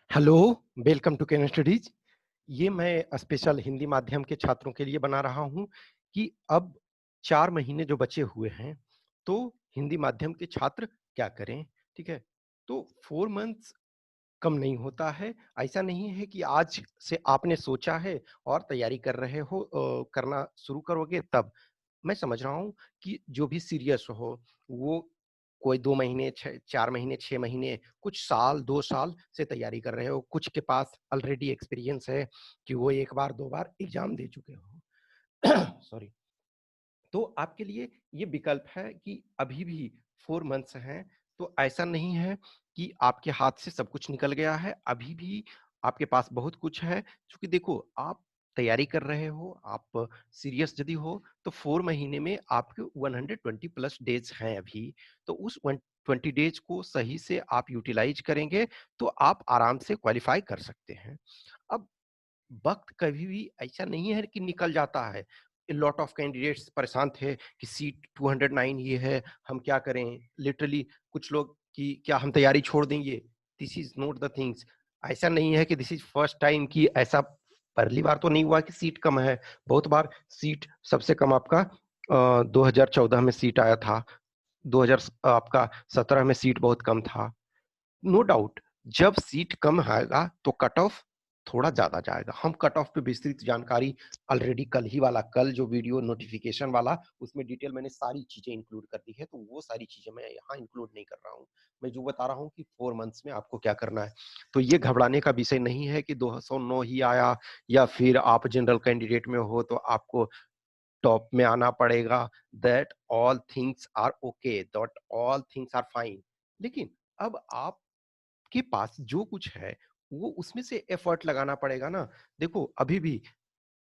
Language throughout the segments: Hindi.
Hello, welcome to can studies. ये मैं स्पेशल हिंदी माध्यम के छात्रों के लिए बना रहा हूँ कि अब 4 महीने जो बचे हुए हैं, तो हिंदी माध्यम के छात्र क्या करें, ठीक है? तो 4 मंथ्स कम नहीं होता है। ऐसा नहीं है कि आज से आपने सोचा है और तैयारी कर रहे हो करना शुरू करोगे तब। मैं समझ रहा हूँ कि जो भी सीरियस हो, वो कोई 2 महीने, 4 महीने, 6 महीने, कुछ साल, 2 साल से तैयारी कर रहे हो। कुछ के पास ऑलरेडी एक्सपीरियंस है कि वो 1 बार, 2 बार एग्ज़ाम दे चुके हो। सॉरी। तो आपके लिए ये विकल्प है कि अभी भी 4 मंथ्स हैं, तो ऐसा नहीं है कि आपके हाथ से सब कुछ निकल गया है, अभी भी आपके पास बहुत कुछ है। क्योंकि देखो, आप तैयारी कर रहे हो, आप सीरियस यदि हो, तो 4 महीने में आपके 120 प्लस डेज़ हैं अभी, तो उस 120 डेज़ को सही से आप यूटिलाइज़ करेंगे, तो आप आराम से क्वालिफ़ाई कर सकते हैं। अब वक़्त कभी भी ऐसा नहीं है कि निकल जाता है। ए लॉट ऑफ कैंडिडेट्स परेशान थे कि सीट 209 ये है, हम क्या करें? लिटरली कुछ लोग कि क्या हम तैयारी छोड़ देंगे? This is not the things. ऐसा नहीं है कि दिस इज़ फर्स्ट टाइम कि ऐसा पहली बार तो नहीं हुआ कि सीट कम है। बहुत बार सीट सबसे कम आपका 2014 में सीट आया था। 2000 आपका 17 में सीट बहुत कम था। नो डाउट, जब सीट कम आएगा तो कट ऑफ थोड़ा ज़्यादा जाएगा। हम कट ऑफ पे विस्तृत जानकारी ऑलरेडी कल जो वीडियो नोटिफ़िकेशन वाला, उसमें डिटेल मैंने सारी चीज़ें इंक्लूड कर दी है, तो वो सारी चीज़ें मैं यहाँ इंक्लूड नहीं कर रहा हूँ। मैं जो बता रहा हूँ कि 4 मंथ्स में आपको क्या करना है। तो ये घबराने का विषय नहीं है कि 209 ही आया या फिर आप जनरल कैंडिडेट में हो तो आपको टॉप में आना पड़ेगा। That all things are okay, that all things are fine. लेकिन अब आप के पास जो कुछ है, वो उसमें से एफर्ट लगाना पड़ेगा ना। देखो, अभी भी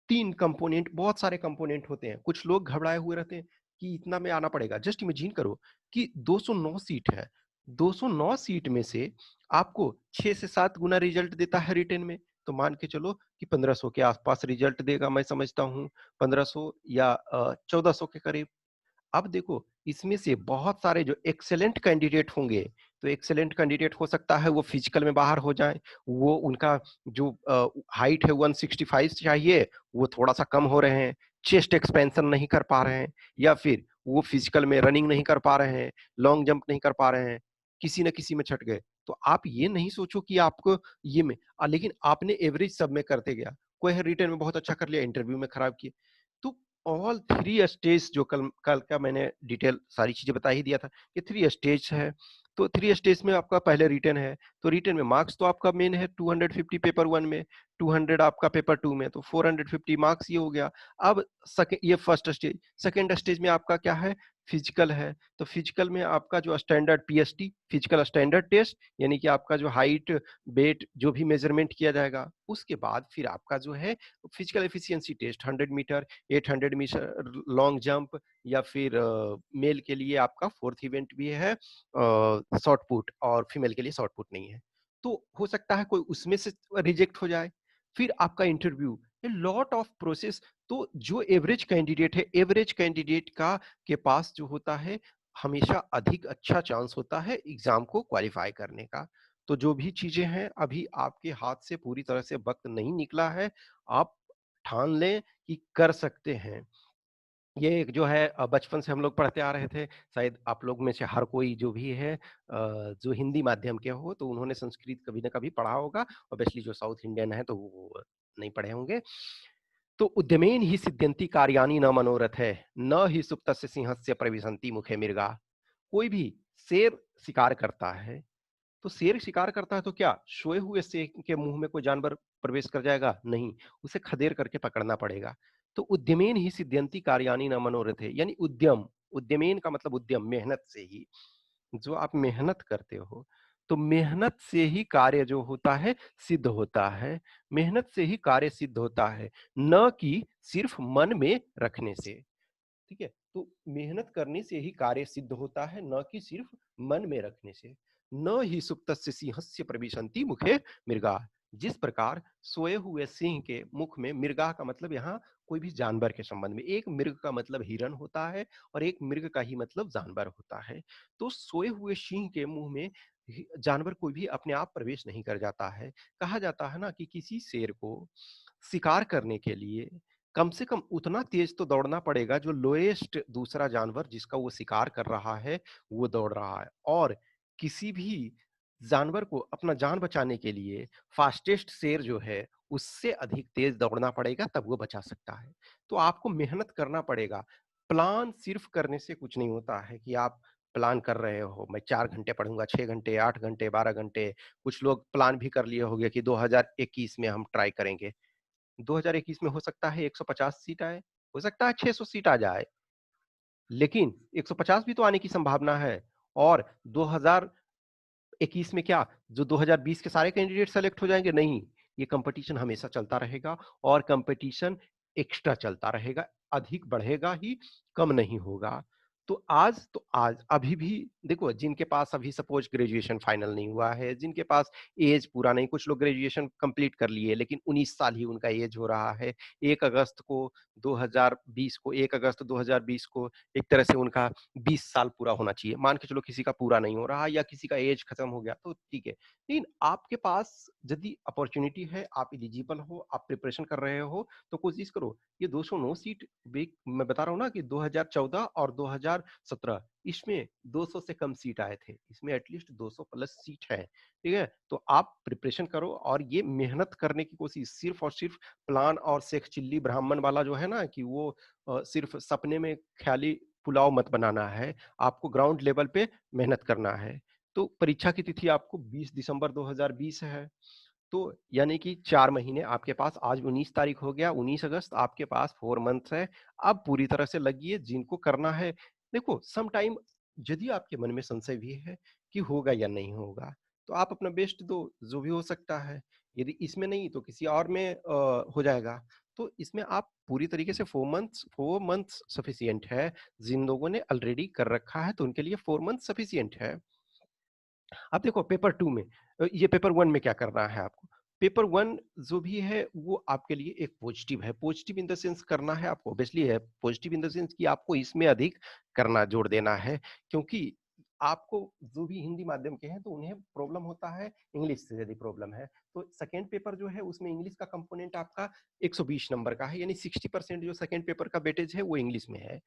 3 कंपोनेंट, बहुत सारे कंपोनेंट होते हैं। कुछ लोग घबराए हुए रहते हैं कि इतना में आना पड़ेगा। जस्ट इमेजिन करो कि 209 सीट है। 209 सीट में से आपको 6 से 7 गुना रिजल्ट देता है रिटेन में, तो मान के चलो कि 1500 के आसपास रिजल्ट देगा, मैं समझता हूँ। 1500 या 1400 के करीब। अब देखो, इसमें से बहुत सारे जो एक्सीलेंट कैंडिडेट होंगे, तो एक्सीलेंट कैंडिडेट हो सकता है वो फिजिकल में बाहर हो जाएँ, वो उनका जो हाइट है 165 चाहिए, वो थोड़ा-सा कम हो रहे हैं, चेस्ट एक्सपेंशन नहीं कर पा रहे हैं, या फिर वो फिजिकल में रनिंग नहीं कर पा रहे हैं, लॉन्ग जंप नहीं कर पा रहे हैं, किसी न किसी में छँट गए। तो आप ये नहीं सोचो कि आपको ये में लेकिन आपने एवरेज सब में करते गया। कोई है रिटेन में बहुत अच्छा कर लिया, इंटरव्यू में खराब किए। तो ऑल 3 स्टेज जो कल कल का मैंने डिटेल सारी चीज़ें बता ही दिया था कि 3 स्टेज है। तो 3 स्टेज में आपका पहले रिटन है, तो रिटन में मार्क्स तो आपका मेन है 250 पेपर 1 में, 200 आपका पेपर 2 में, तो 450 मार्क्स ये हो गया। अब ये फर्स्ट स्टेज, सेकंड स्टेज में आपका क्या है? फिजिकल है, तो फिजिकल में आपका जो standard PST, physical standard test, यानी कि आपका जो हाइट, वेट जो भी मेज़रमेंट किया जाएगा, उसके बाद फिर आपका जो है physical efficiency test 100 metre, 800 metre long jump, या फिर मेल के लिए आपका फोर्थ इवेंट भी है शॉट पुट, और फीमेल के लिए शॉट पुट नहीं है। तो हो सकता है कोई उसमें से रिजेक्ट हो जाए। फिर आपका interview, a lot of process. तो जो एवरेज कैंडिडेट है, एवरेज कैंडिडेट का के पास जो होता है, हमेशा अधिक अच्छा चांस होता है एग्जाम को क्वालिफाई करने का। तो जो भी चीजें हैं, अभी आपके हाथ से पूरी तरह से वक्त नहीं निकला है। आप ठान लें कि कर सकते हैं। ये एक जो है बचपन से हम लोग पढ़ते आ रहे थे, शायद आप लोग में से हर कोई जो भी है जो हिंदी माध्यम के हो, तो उन्होंने संस्कृत कभी न कभी पढ़ा होगा। ऑब्वियसली जो साउथ इंडियन है, तो वो नहीं पढ़े होंगे। तो उद्यमेन हि सिद्ध्यन्ति कार्याणि न मनोरथे, न हि सुप्तस्य सिंहस्य प्रविशन्ति मुखे मृगा। कोई भी शेर शिकार करता है, तो शेर शिकार करता है तो क्या सोए हुए शेर के मुंह में कोई जानवर प्रवेश कर जाएगा? नहीं, उसे खदेड़ करके पकड़ना पड़ेगा। तो उद्यमेन ही सिद्ध्यन्ति कार्याणि न मनोरथे, यानी उद्यम, उद्यमेन का मतलब उद्यम, मेहनत से ही। जो आप मेहनत करते हो, तो मेहनत से ही कार्य जो होता है सिद्ध होता है। मेहनत से ही कार्य सिद्ध होता है, न कि सिर्फ मन में रखने से। ठीक है? तो मेहनत करने से ही कार्य सिद्ध होता है, न कि सिर्फ मन में रखने से। न ही सुप्तस्य सिंहस्य प्रविशन्ति मुखे मृगा। जिस प्रकार सोए हुए सिंह के मुख में मिर्गाह का मतलब यहाँ कोई भी जानवर के संबंध में, एक मृग का मतलब हिरन होता है और एक मृग का ही मतलब जानवर होता है। तो सोए हुए सिंह के मुंह में जानवर कोई भी अपने आप प्रवेश नहीं कर जाता है। कहा जाता है ना कि किसी शेर को शिकार करने के लिए कम से कम उतना तेज तो दौड़ना पड़ेगा जो लोएस्ट दूसरा जानवर जिसका वो शिकार कर रहा है वो दौड़ रहा है, और किसी भी जानवर को अपना जान बचाने के लिए फास्टेस्ट शेर जो है उससे अधिक तेज दौड़ना पड़ेगा तब वो बचा सकता है। तो आपको मेहनत करना पड़ेगा। प्लान सिर्फ करने से कुछ नहीं होता है कि आप प्लान कर रहे हो मैं 4 घंटे पढ़ूंगा, 6 घंटे, 8 घंटे, 12 घंटे। कुछ लोग प्लान भी कर लिए होंगे कि 2021 में हम ट्राई करेंगे। 2021 में हो सकता है 150 सीट आए, हो सकता है 600 सीट आ जाए, लेकिन 150 भी तो आने की संभावना है। और 2021 में क्या जो 2020 के सारे कैंडिडेट सेलेक्ट हो जाएंगे? नहीं, ये कंपटीशन हमेशा चलता रहेगा और कंपटीशन एक्स्ट्रा चलता रहेगा, अधिक बढ़ेगा ही, कम नहीं होगा। तो आज अभी भी देखो, जिनके पास अभी सपोज ग्रेजुएशन फाइनल नहीं हुआ है, जिनके पास एज पूरा नहीं, कुछ लोग ग्रेजुएशन कंप्लीट कर लिए लेकिन 19 साल ही उनका एज हो रहा है। 1 अगस्त को 2020 को 1 अगस्त 2020 को एक तरह से उनका 20 साल पूरा होना चाहिए। मान के चलो किसी का पूरा नहीं हो रहा या किसी का एज खत्म हो गया तो ठीक है। लेकिन आपके पास यदि अपॉर्चुनिटी है, आप एलिजिबल हो, आप प्रिपरेशन कर रहे हो, तो कोशिश करो। ये 209 सीट मैं बता रहा हूँ ना कि 2014 और 2017 इसमें 200 से कम सीट आए थे, इसमें एटलीस्ट 200 प्लस सीट है। ठीक है, तो आप प्रिपरेशन करो और ये मेहनत करने की कोशिश, सिर्फ और सिर्फ प्लान और शेख चिल्ली ब्राह्मण वाला जो है ना कि वो सिर्फ सपने में ख्याली पुलाव मत बनाना है, आपको ग्राउंड लेवल पे मेहनत करना है। तो परीक्षा की तिथि आपको 20 दिसंबर 2020 है। तो यानी कि 4 महीने आपके पास, आज 19 तारीख हो गया, 19 अगस्त आपके पास 4 मंथ्स है। अब पूरी तरह से लगिए जिनको करना है। देखो सम टाइम यदि आपके मन में संशय भी है कि होगा या नहीं होगा, तो आप अपना बेस्ट दो, जो भी हो सकता है। यदि इसमें नहीं तो किसी और में हो जाएगा। तो इसमें आप पूरी तरीके से 4 मंथ्स सफिशिएंट है। जिन लोगों ने ऑलरेडी कर रखा है तो उनके लिए 4 मंथ सफिशिएंट है। अब देखो पेपर 2 में ये पेपर 1 में क्या करना है आपको? पेपर 1 जो भी है वो आपके लिए एक पॉजिटिव है। पॉजिटिव इन द सेंस करना है आपको, ऑब्वियसली है पॉजिटिव इन द सेंस कि आपको इसमें अधिक करना, जोर देना है, क्योंकि आपको जो भी हिंदी माध्यम के हैं तो उन्हें प्रॉब्लम होता है इंग्लिश से, यदि प्रॉब्लम है तो सेकंड पेपर जो है उसमें इंग्लिश का कंपोनेंट आपका 120 नंबर का है, यानी 60% जो सेकंड पेपर का वेटेज है वो इंग्लिश में है।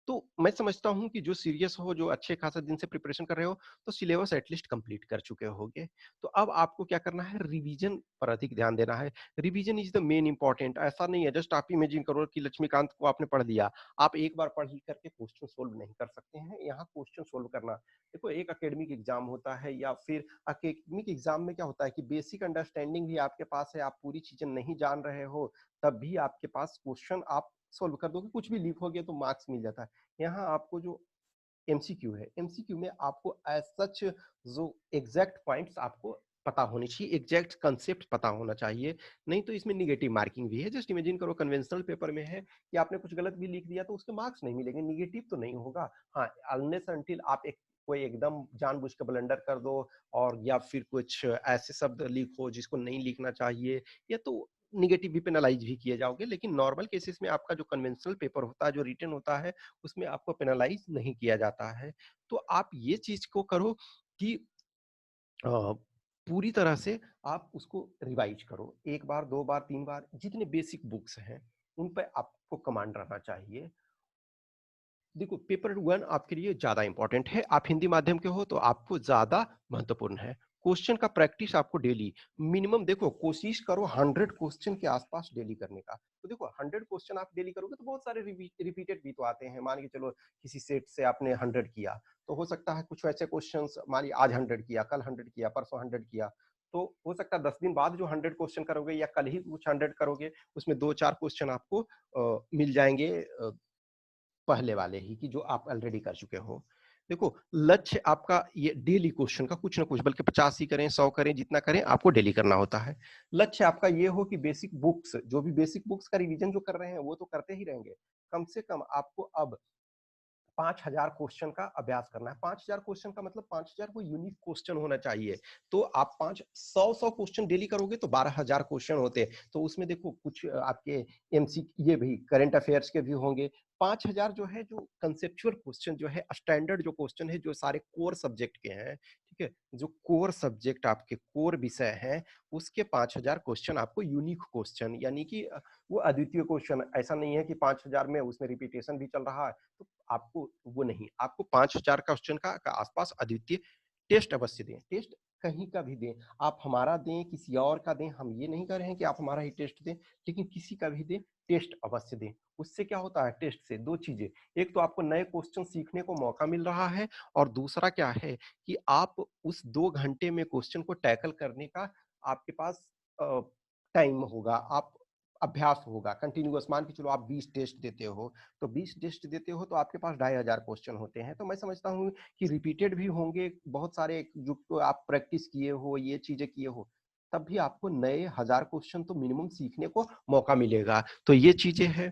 तो मैं समझता हूँ कि जो सीरियस हो, जो अच्छे खासा दिन से प्रिपरेशन कर रहे हो, तो सिलेबस एटलीस्ट कंप्लीट कर चुके होगे। तो अब आपको क्या करना है, रिवीजन पर अधिक ध्यान देना है। Revision is the main important. ऐसा नहीं है जस्ट आप इमेजिन करो कि लक्ष्मीकांत को आपने पढ़ लिया, आप एक बार पढ़ करके क्वेश्चन सोल्व नहीं कर सकते हैं। यहाँ क्वेश्चन सोल्व करना, देखो एक एकेडमिक एग्जाम होता है या फिर एकेडमिक एग्जाम में क्या होता है कि बेसिक अंडरस्टैंडिंग भी आपके पास है, आप पूरी चीजें नहीं जान रहे हो तब भी आपके पास क्वेश्चन आप सोल्व कर दोगे, कुछ भी लीक हो गया तो मार्क्स मिल जाता है। यहाँ आपको जो एमसीक्यू है, एमसीक्यू में आपको एज सच जो एग्जैक्ट पॉइंट्स आपको पता होनी चाहिए, एग्जैक्ट कंसेप्ट पता होना चाहिए, नहीं तो इसमें निगेटिव मार्किंग भी है। जस्ट इमेजिन करो कन्वेंशनल पेपर में है कि आपने कुछ गलत भी लिख दिया तो उसके मार्क्स नहीं मिलेंगे, निगेटिव तो नहीं होगा। हाँ, अनलेस अनटिल आप एक कोई एकदम जानबूझ के ब्लंडर कर दो और या फिर कुछ ऐसे शब्द लिखो जिसको नहीं लिखना चाहिए, या तो निगेटिव भी पेनलाइज भी किए जाओगे। लेकिन नॉर्मल केसेस में आपका जो कन्वेंशनल पेपर होता है, जो रिटन होता है, उसमें आपको पेनलाइज नहीं किया जाता है। तो आप ये चीज को करो कि पूरी तरह से आप उसको रिवाइज करो, एक बार, दो बार, तीन बार, जितने बेसिक बुक्स हैं उन पे आपको कमांड रहना चाहिए। देखो पेपर 1 आपके लिए ज्यादा इंपॉर्टेंट है, आप हिंदी माध्यम के हो तो आपको ज्यादा महत्वपूर्ण है। क्वेश्चन का प्रैक्टिस आपको डेली मिनिमम, देखो कोशिश करो 100 क्वेश्चन के आसपास डेली करने का। तो देखो 100 क्वेश्चन आप डेली करोगे तो बहुत सारे रिपीटेड भी तो आते हैं। मान के चलो किसी सेट से आपने 100 किया तो हो सकता है कुछ ऐसे क्वेश्चन, मान लिया आज 100 किया, कल 100 किया, परसों 100 किया, तो हो सकता है 10 दिन बाद जो 100 क्वेश्चन करोगे या कल ही कुछ 100 करोगे, उसमें दो चार क्वेश्चन आपको मिल जाएंगे पहले वाले ही कि जो आप ऑलरेडी कर चुके हो। देखो लक्ष्य आपका ये डेली क्वेश्चन का कुछ ना कुछ, बल्कि 50 ही करें, 100 करें, जितना करें आपको डेली करना होता है। लक्ष्य आपका ये हो कि बेसिक बुक्स, जो भी बेसिक बुक्स का रिवीजन जो कर रहे हैं वो तो करते ही रहेंगे। कम से कम आपको अब 5000 क्वेश्चन का अभ्यास करना है। 5000 क्वेश्चन का मतलब 5000 वो यूनिक क्वेश्चन होना चाहिए। तो आप 100 क्वेश्चन डेली करोगे तो 12000 क्वेश्चन होते हैं। तो उसमें देखो कुछ आपके एमसी ये भी करंट अफेयर्स के भी होंगे। 5000 जो है जो कंसेप्चुअल क्वेश्चन जो है स्टैंडर्ड जो क्वेश्चन है जो सारे कोर सब्जेक्ट के हैं, ठीक है? जो कोर सब्जेक्ट आपके कोर विषय हैं, उसके 5000 क्वेश्चन आपको यूनिक क्वेश्चन यानी कि वो अद्वितीय क्वेश्चन ऐसा नहीं है कि 5000 में उसमें रिपीटेशन भी चल रहा है, तो आपको वो नहीं, आपको 5000 क्वेश्चन का आसपास अद्वितीय टेस्ट अवश्य दें। टेस्ट कहीं का भी दें, आप हमारा दें, किसी और का दें, हम ये नहीं कह रहे हैं कि आप हमारा ही टेस्ट दें, लेकिन किसी का भी दें, टेस्ट अवश्य दें। उससे क्या होता है टेस्ट से? 2 चीज़ें, एक तो आपको नए क्वेश्चन सीखने को मौका मिल रहा है और दूसरा क्या है कि आप उस 2 घंटे में क्वेश्चन को टैकल करने का आपके पास अ, टाइम होगा, आप अभ्यास होगा, कंटिन्यूअस मान के चलो आप 20 टेस्ट देते हो, तो 20 टेस्ट देते हो तो आपके पास 2500 क्वेश्चन होते हैं। तो मैं समझता हूँ कि रिपीटेड भी होंगे बहुत सारे जो तो आप प्रैक्टिस किए हो, ये चीज़ें किए हो, तब भी आपको नए 1000 क्वेश्चन तो मिनिमम सीखने को मौका मिलेगा। तो ये चीज़ें हैं।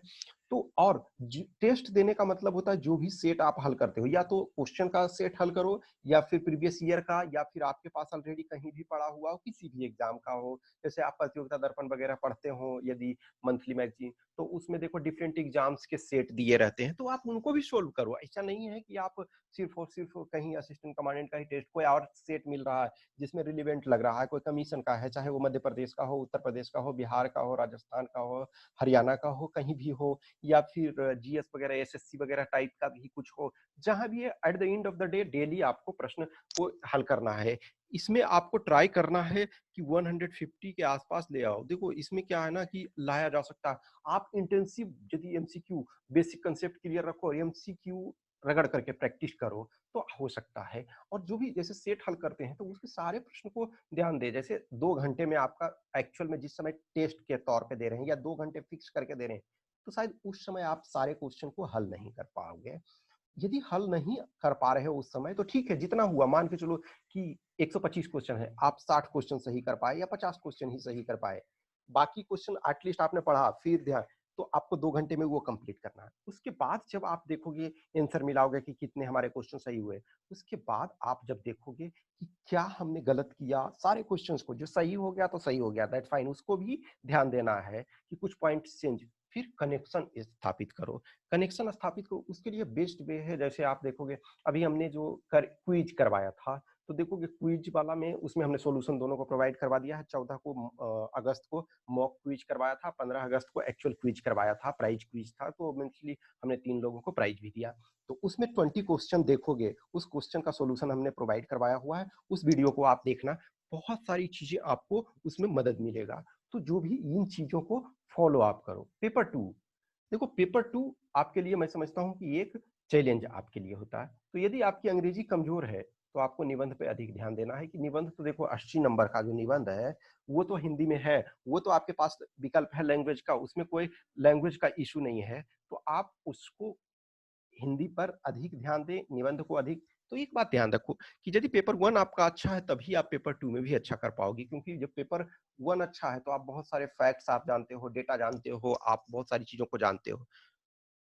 तो और ज टेस्ट देने का मतलब होता है जो भी सेट आप हल करते हो, या तो क्वेश्चन का सेट हल करो या फिर प्रीवियस ईयर का या फिर आपके पास ऑलरेडी कहीं भी पढ़ा हुआ हो, किसी भी एग्ज़ाम का हो। जैसे आप प्रतियोगिता दर्पण वगैरह पढ़ते हो यदि मंथली मैगज़ीन, तो उसमें देखो डिफरेंट एग्ज़ाम्स के सेट दिए रहते हैं, तो आप उनको भी सोल्व करो। ऐसा नहीं है कि आप सिर्फ़ और सिर्फ़ कहीं असिस्टेंट कमांडेंट का ही टेस्ट, कोई और सेट मिल रहा है जिसमें रिलेवेंट लग रहा है, कोई कमीशन का है, चाहे वो मध्य प्रदेश का हो, उत्तर प्रदेश का हो, बिहार का हो, राजस्थान का हो, हरियाणा का हो, कहीं भी हो, या फिर जीएस वगैरह, एसएससी वगैरह टाइप का भी कुछ हो, जहाँ भी है at the end of the day daily आपको प्रश्न को हल करना है। इसमें आपको ट्राई करना है कि 150 के आसपास ले आओ। देखो इसमें क्या है ना कि लाया जा सकता है। आप इंटेंसिव यदि एमसीक्यू बेसिक कांसेप्ट क्लियर रखो, एमसीक्यू रगड़ करके प्रैक्टिस करो, तो हो सकता है। और जो भी जैसे सेट हल करते हैं तो उसके सारे प्रश्न को ध्यान दें। जैसे 2 घंटे में आपका एक्चुअल में जिस समय टेस्ट के तौर पे दे रहे हैं या 2 घंटे फिक्स करके दे रहे हैं, तो शायद उस समय आप सारे क्वेश्चन को हल नहीं कर पाओगे। यदि हल नहीं कर पा रहे हो उस समय तो ठीक है, जितना हुआ मान के चलो कि 125 क्वेश्चन है, आप 60 क्वेश्चन सही कर पाए या 50 क्वेश्चन ही सही कर पाए। बाकी क्वेश्चन एटलीस्ट आपने पढ़ा, फिर ध्यान, तो आपको 2 घंटे में वो कंप्लीट करना है। उसके बाद जब आप देखोगे, आंसर मिलाओगे कि कितने हमारे क्वेश्चन सही हुए, उसके बाद आप जब देखोगे कि क्या हमने गलत किया, सारे क्वेश्चंस को जो सही हो गया तो सही हो गया, दैट्स फाइन, उसको भी ध्यान देना है कि कुछ पॉइंट्स चेंज, फिर कनेक्शन स्थापित करो। कनेक्शन स्थापित को उसके लिए बेस्ट वे है। जैसे आप देखोगे अभी हमने जो क्विज करवाया था, तो देखोगे क्विज वाला में उसमें हमने सॉल्यूशन दोनों को प्रोवाइड करवा दिया है। 14 को अगस्त को मॉक क्विज करवाया था, 15 अगस्त को एक्चुअल क्विज करवाया था, प्राइज क्विज था, तो इवेंचुअली हमने 3 लोगों को प्राइज भी दिया। तो उसमें 20 क्वेश्चन देखोगे, उस क्वेश्चन का सॉल्यूशन हमने प्रोवाइड करवाया हुआ है, उस वीडियो को आप देखना, बहुत सारी चीजें आपको उसमें मदद मिलेगा। तो जो भी इन चीजों को फॉलो आप करो। पेपर 2, देखो पेपर 2 आपके लिए मैं समझता हूँ कि एक चैलेंज आपके लिए होता है। तो यदि आपकी अंग्रेजी कमजोर है तो आपको निबंध पे अधिक ध्यान देना है कि निबंध तो देखो 80 नंबर का जो निबंध है वो तो हिंदी में है, वो तो आपके पास विकल्प है लैंग्वेज का, उसमें कोई लैंग्वेज का इशू नहीं है। तो आप उसको हिंदी पर अधिक ध्यान दें, निबंध को अधिक। तो एक बात ध्यान रखो कि यदि पेपर 1 आपका अच्छा है तभी आप पेपर 2 में भी अच्छा कर पाओगे, क्योंकि जब पेपर 1 अच्छा है तो आप बहुत सारे फैक्ट्स आप जानते हो, डेटा जानते हो, आप बहुत सारी चीजों को जानते हो।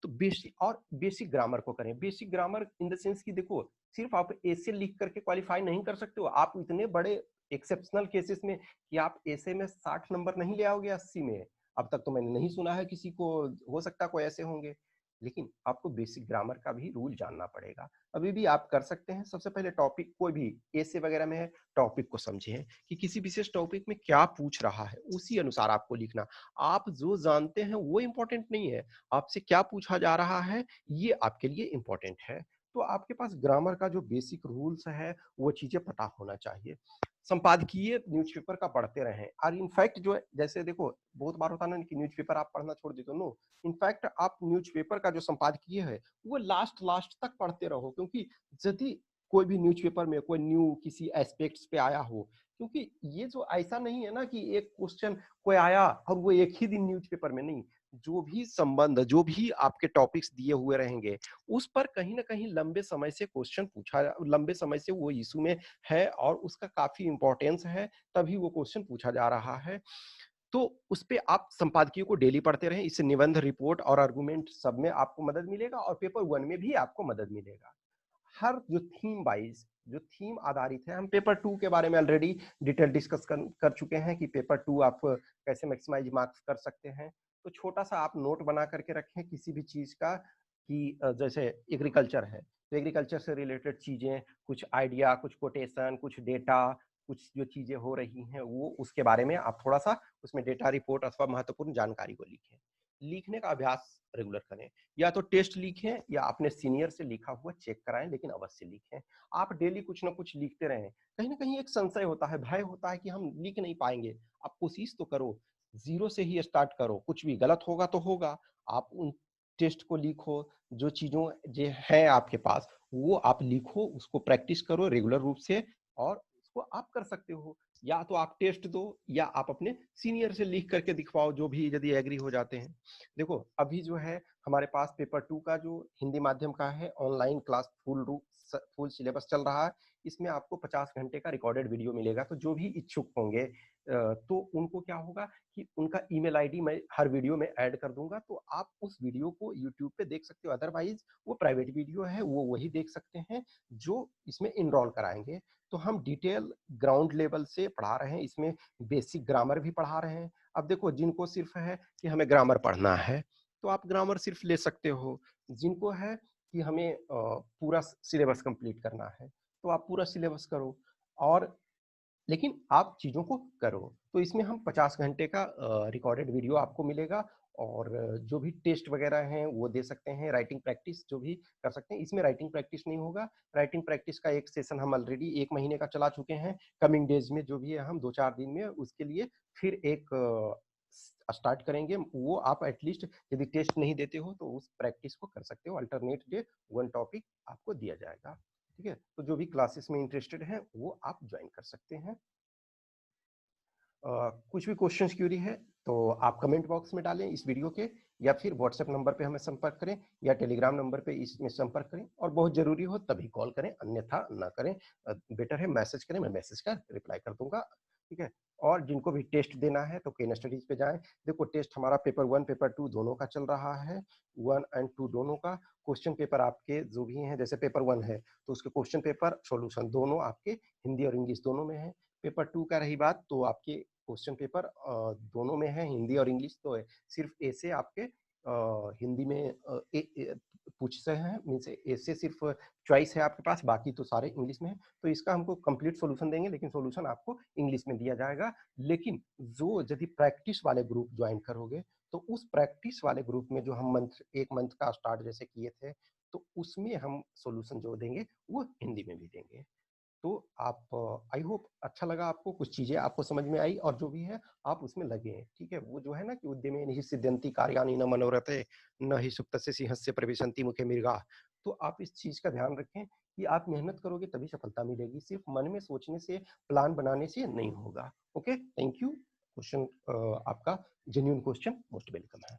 तो बेसिक ग्रामर को करें। Basic grammar in the sense कि देखो सिर्फ आप ऐसे लिख करके क्वालिफाई नहीं कर सकते हो। आप इतने बड़े एक्सेप्शनल केसेस में कि आप ऐसे में 60 नंबर नहीं ले आओगे 80 में। अब तक तो मैंने नहीं सुना है किसी को, हो सकता है कोई ऐसे होंगे, लेकिन आपको बेसिक ग्रामर का भी रूल जानना पड़ेगा। अभी भी आप कर सकते हैं। सबसे पहले टॉपिक कोई भी ऐसे वगैरह में है, टॉपिक को समझें कि किसी विशेष टॉपिक में क्या पूछ रहा है, उसी अनुसार आपको लिखना। आप जो जानते हैं वो इंपॉर्टेंट नहीं है, आपसे क्या पूछा जा रहा है ये आपके लिए इंपॉर्टेंट है। तो आपके पास ग्रामर का जो बेसिक रूल्स है वो चीजें पता होना चाहिए। संपादकीय न्यूज़पेपर का पढ़ते रहें। और इनफैक्ट जो है जैसे देखो बहुत बार होता है ना कि न्यूज़पेपर आप पढ़ना छोड़ देते हो, नो, इनफैक्ट आप न्यूज़पेपर का जो संपादकीय है वो लास्ट लास्ट तक पढ़ते रहो, क्योंकि यदि कोई भी न्यूज़पेपर में कोई न्यू किसी एस्पेक्ट्स पे आया हो, क्योंकि ये जो ऐसा नहीं है ना कि एक क्वेश्चन कोई आया और वो एक ही दिन न्यूज़पेपर में नहीं, जो भी संबंध, जो भी आपके टॉपिक्स दिए हुए रहेंगे, उस पर कहीं न कहीं लंबे समय से क्वेश्चन पूछा, लंबे समय से वो इश्यू में है और उसका काफ़ी इम्पोर्टेंस है, तभी वो क्वेश्चन पूछा जा रहा है। तो उस पे आप संपादकीय को डेली पढ़ते रहें, इससे निबंध, रिपोर्ट और आर्गुमेंट सब में आपको मदद मिलेगा और पेपर 1 में भी आपको मदद मिलेगा। हर जो थीम वाइज, जो थीम आधारित है, हम पेपर 2 के बारे में ऑलरेडी डिटेल डिस्कस कर चुके हैं कि पेपर 2 आप कैसे मैक्सिमाइज मार्क्स कर सकते हैं। तो छोटा सा आप नोट बना करके रखें किसी भी चीज का कि जैसे एग्रीकल्चर है तो एग्रीकल्चर से रिलेटेड चीजें, कुछ आइडिया, कुछ कोटेशन, कुछ डेटा, कुछ जो चीजें हो रही हैं वो उसके बारे में आप थोड़ा सा उसमें डेटा रिपोर्ट अथवा महत्वपूर्ण जानकारी को लिखें। लिखने का अभ्यास रेगुलर करें, या तो टेस्ट लिखें या अपने सीनियर से लिखा हुआ चेक कराएं, लेकिन अवश्य लिखें। आप डेली कुछ ना कुछ लिखते रहें। कहीं ना कहीं एक संशय होता है, भय होता है कि हम लिख नहीं पाएंगे। आप कोशिश तो करो, जीरो से ही स्टार्ट करो, कुछ भी गलत होगा तो होगा। आप उन टेस्ट को लिखो, जो चीजों जो है आपके पास वो आप लिखो, उसको प्रैक्टिस करो रेगुलर रूप से, और उसको आप कर सकते हो। या तो आप टेस्ट दो या आप अपने सीनियर से लिख करके दिखवाओ, जो भी यदि एग्री हो जाते हैं। देखो अभी जो है हमारे पास पेपर 2 का जो हिंदी माध्यम का है ऑनलाइन क्लास फुल सिलेबस चल रहा है। इसमें आपको 50 घंटे का रिकॉर्डेड वीडियो मिलेगा। तो जो भी इच्छुक होंगे तो उनको क्या होगा कि उनका ईमेल आईडी मैं हर वीडियो में ऐड कर दूंगा, तो आप उस वीडियो को यूट्यूब पे देख सकते हो। अदरवाइज वो प्राइवेट वीडियो है, वो वही देख सकते हैं जो इसमें इनरोल कराएंगे। तो हम डिटेल ग्राउंड लेवल से पढ़ा रहे हैं, इसमें बेसिक ग्रामर भी पढ़ा रहे हैं। अब देखो जिनको सिर्फ है कि हमें ग्रामर पढ़ना है तो आप ग्रामर सिर्फ ले सकते हो। जिनको है कि हमें पूरा सिलेबस कंप्लीट करना है तो आप पूरा सिलेबस करो, और लेकिन आप चीज़ों को करो। तो इसमें हम 50 घंटे का रिकॉर्डेड वीडियो आपको मिलेगा, और जो भी टेस्ट वगैरह हैं वो दे सकते हैं, राइटिंग प्रैक्टिस जो भी कर सकते हैं। इसमें राइटिंग प्रैक्टिस नहीं होगा, राइटिंग प्रैक्टिस का एक सेशन हम ऑलरेडी 1 महीने का चला चुके हैं। कमिंग डेज में जो भी है हम 2-4 दिन में उसके लिए फिर एक स्टार्ट करेंगे। वो आप एटलीस्ट यदि टेस्ट नहीं देते हो तो उस प्रैक्टिस को कर सकते हो। अल्टरनेट डे 1 टॉपिक आपको दिया जाएगा। ठीक है, तो जो भी क्लासेस में इंटरेस्टेड है वो आप ज्वाइन कर सकते हैं। कुछ भी क्वेश्चंस क्यूरी है तो आप कमेंट बॉक्स में डालें इस वीडियो के, या फिर व्हाट्सएप नंबर पे हमें संपर्क करें, या टेलीग्राम नंबर पे इसमें संपर्क करें, और बहुत जरूरी हो तभी कॉल करें, अन्यथा ना करें। बेटर है मैसेज करें, मैं मैसेज का रिप्लाई कर दूंगा। ठीक है, और जिनको भी टेस्ट देना है तो केन स्टडीज पे जाएं। देखो टेस्ट हमारा पेपर 1 पेपर 2 दोनों का चल रहा है, 1 एंड 2 दोनों का। क्वेश्चन पेपर आपके जो भी हैं, जैसे पेपर 1 है तो उसके क्वेश्चन पेपर सॉल्यूशन दोनों आपके हिंदी और इंग्लिश दोनों में है। पेपर 2 का रही बात तो आपके क्वेश्चन पेपर दोनों में है, हिंदी और इंग्लिश। तो सिर्फ ए से आपके हिंदी में पूछ रहे हैं, मीन्स ए से सिर्फ चॉइस है आपके पास, बाकी तो सारे इंग्लिश में है। तो इसका हमको कंप्लीट सॉल्यूशन देंगे, लेकिन सॉल्यूशन आपको इंग्लिश में दिया जाएगा। लेकिन जो यदि प्रैक्टिस वाले ग्रुप ज्वाइन करोगे तो उस प्रैक्टिस वाले ग्रुप में जो हम एक मंथ का स्टार्ट जैसे किए थे, तो उसमें हम सॉल्यूशन जो देंगे वो हिंदी में भी देंगे। तो आप आई होप अच्छा लगा आपको, कुछ चीजें आपको समझ में आई, और जो भी है आप उसमें लगे। ठीक है, वो जो है ना कि उद्यमे नहीं सिद्ध्यंति कार्याणि न मनोरथे न ही सुप्तस्य सिंहस्य प्रविशन्ति मुखे मृगा। तो आप इस चीज का ध्यान रखें कि आप मेहनत करोगे तभी सफलता मिलेगी, सिर्फ मन में सोचने से, प्लान बनाने से नहीं होगा। Okay, thank you. क्वेश्चन आपका जेन्युइन क्वेश्चन, मोस्ट वेलकम है।